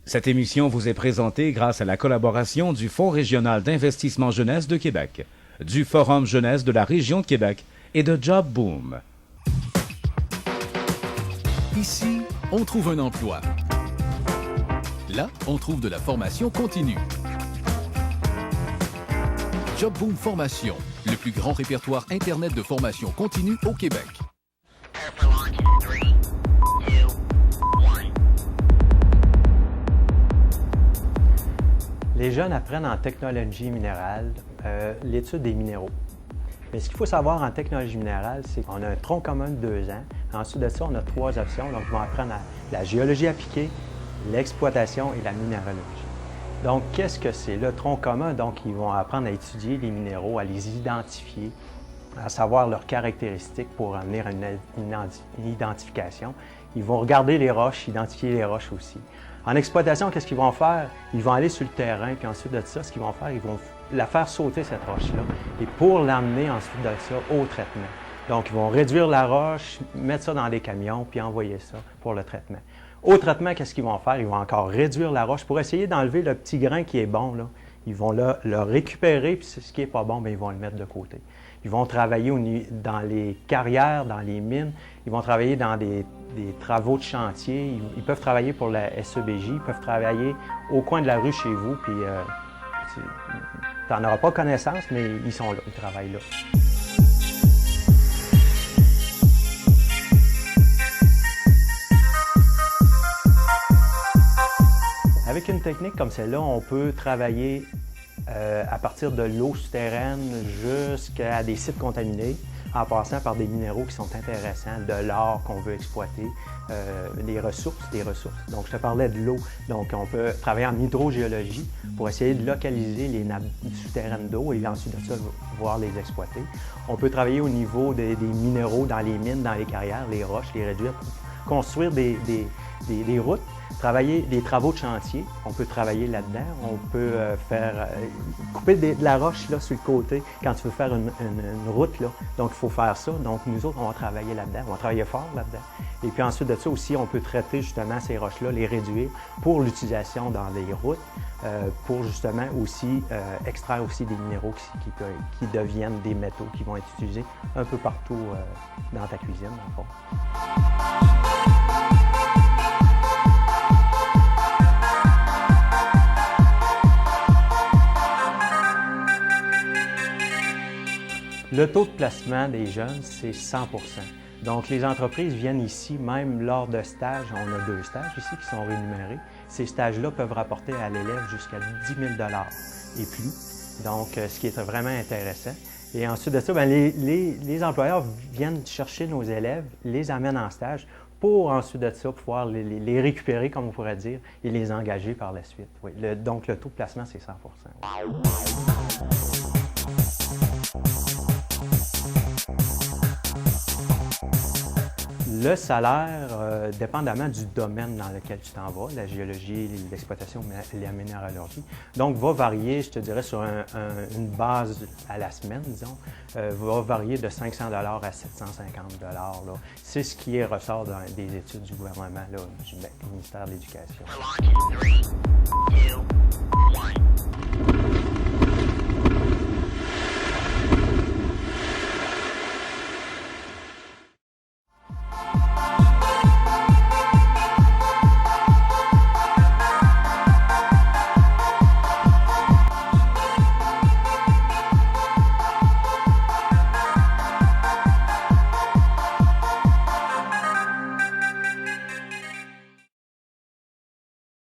Cette émission vous est présentée grâce à la collaboration du Fonds régional d'investissement jeunesse de Québec, du Forum jeunesse de la région de Québec et de Job Boom. Ici, on trouve un emploi. Là, on trouve de la formation continue. Job Boom Formation, le plus grand répertoire Internet de formation continue au Québec. Les jeunes apprennent en technologie minérale l'étude des minéraux. Mais ce qu'il faut savoir en technologie minérale, c'est qu'on a un tronc commun de 2 ans. Ensuite de ça, on a 3 options. Donc, ils vont apprendre la géologie appliquée, l'exploitation et la minéralogie. Donc, qu'est-ce que c'est? Le tronc commun, donc, ils vont apprendre à étudier les minéraux, à les identifier, à savoir leurs caractéristiques pour en venir à une identification. Ils vont regarder les roches, identifier les roches aussi. En exploitation, qu'est-ce qu'ils vont faire? Ils vont aller sur le terrain, puis ensuite de ça, ce qu'ils vont faire, ils vont la faire sauter, cette roche-là, et pour l'amener ensuite de ça au traitement. Donc, ils vont réduire la roche, mettre ça dans des camions, puis envoyer ça pour le traitement. Au traitement, qu'est-ce qu'ils vont faire? Ils vont encore réduire la roche pour essayer d'enlever le petit grain qui est bon, là. Ils vont le récupérer, puis ce qui n'est pas bon, bien, ils vont le mettre de côté. Ils vont travailler dans les carrières, dans les mines. Ils vont travailler dans des travaux de chantier. Ils peuvent travailler pour la SEBJ. Ils peuvent travailler au coin de la rue chez vous. Puis, tu n'en auras pas connaissance, mais ils sont là. Ils travaillent là. Avec une technique comme celle-là, on peut travailler à partir de l'eau souterraine jusqu'à des sites contaminés, en passant par des minéraux qui sont intéressants, de l'or qu'on veut exploiter, des ressources. Donc, je te parlais de l'eau. Donc, on peut travailler en hydrogéologie pour essayer de localiser les nappes souterraines d'eau et ensuite de ça, pouvoir les exploiter. On peut travailler au niveau des minéraux dans les mines, dans les carrières, les roches, les réduire, pour construire des routes. Travailler des travaux de chantier, on peut travailler là-dedans. On peut couper de la roche là, sur le côté quand tu veux faire une route. Là. Donc, il faut faire ça. Donc, nous autres, on va travailler là-dedans. On va travailler fort là-dedans. Et puis ensuite de ça aussi, on peut traiter justement ces roches-là, les réduire pour l'utilisation dans les routes, pour justement aussi extraire aussi des minéraux qui deviennent des métaux qui vont être utilisés un peu partout dans ta cuisine, dans le fond. Le taux de placement des jeunes, c'est 100 %. Donc, les entreprises viennent ici, même lors de stages. On a 2 stages ici qui sont rémunérés. Ces stages-là peuvent rapporter à l'élève jusqu'à 10 000 $ et plus. Donc, ce qui est vraiment intéressant. Et ensuite de ça, bien, les employeurs viennent chercher nos élèves, les amènent en stage pour ensuite de ça pouvoir les récupérer, comme on pourrait dire, et les engager par la suite. Oui, donc, le taux de placement, c'est 100 %. Le salaire, dépendamment du domaine dans lequel tu t'en vas, la géologie, l'exploitation et la minéralogie, donc va varier, je te dirais, sur une base à la semaine, disons, va varier de 500 $ à 750 $. C'est ce qui ressort dans des études du gouvernement, là, du ministère de l'Éducation.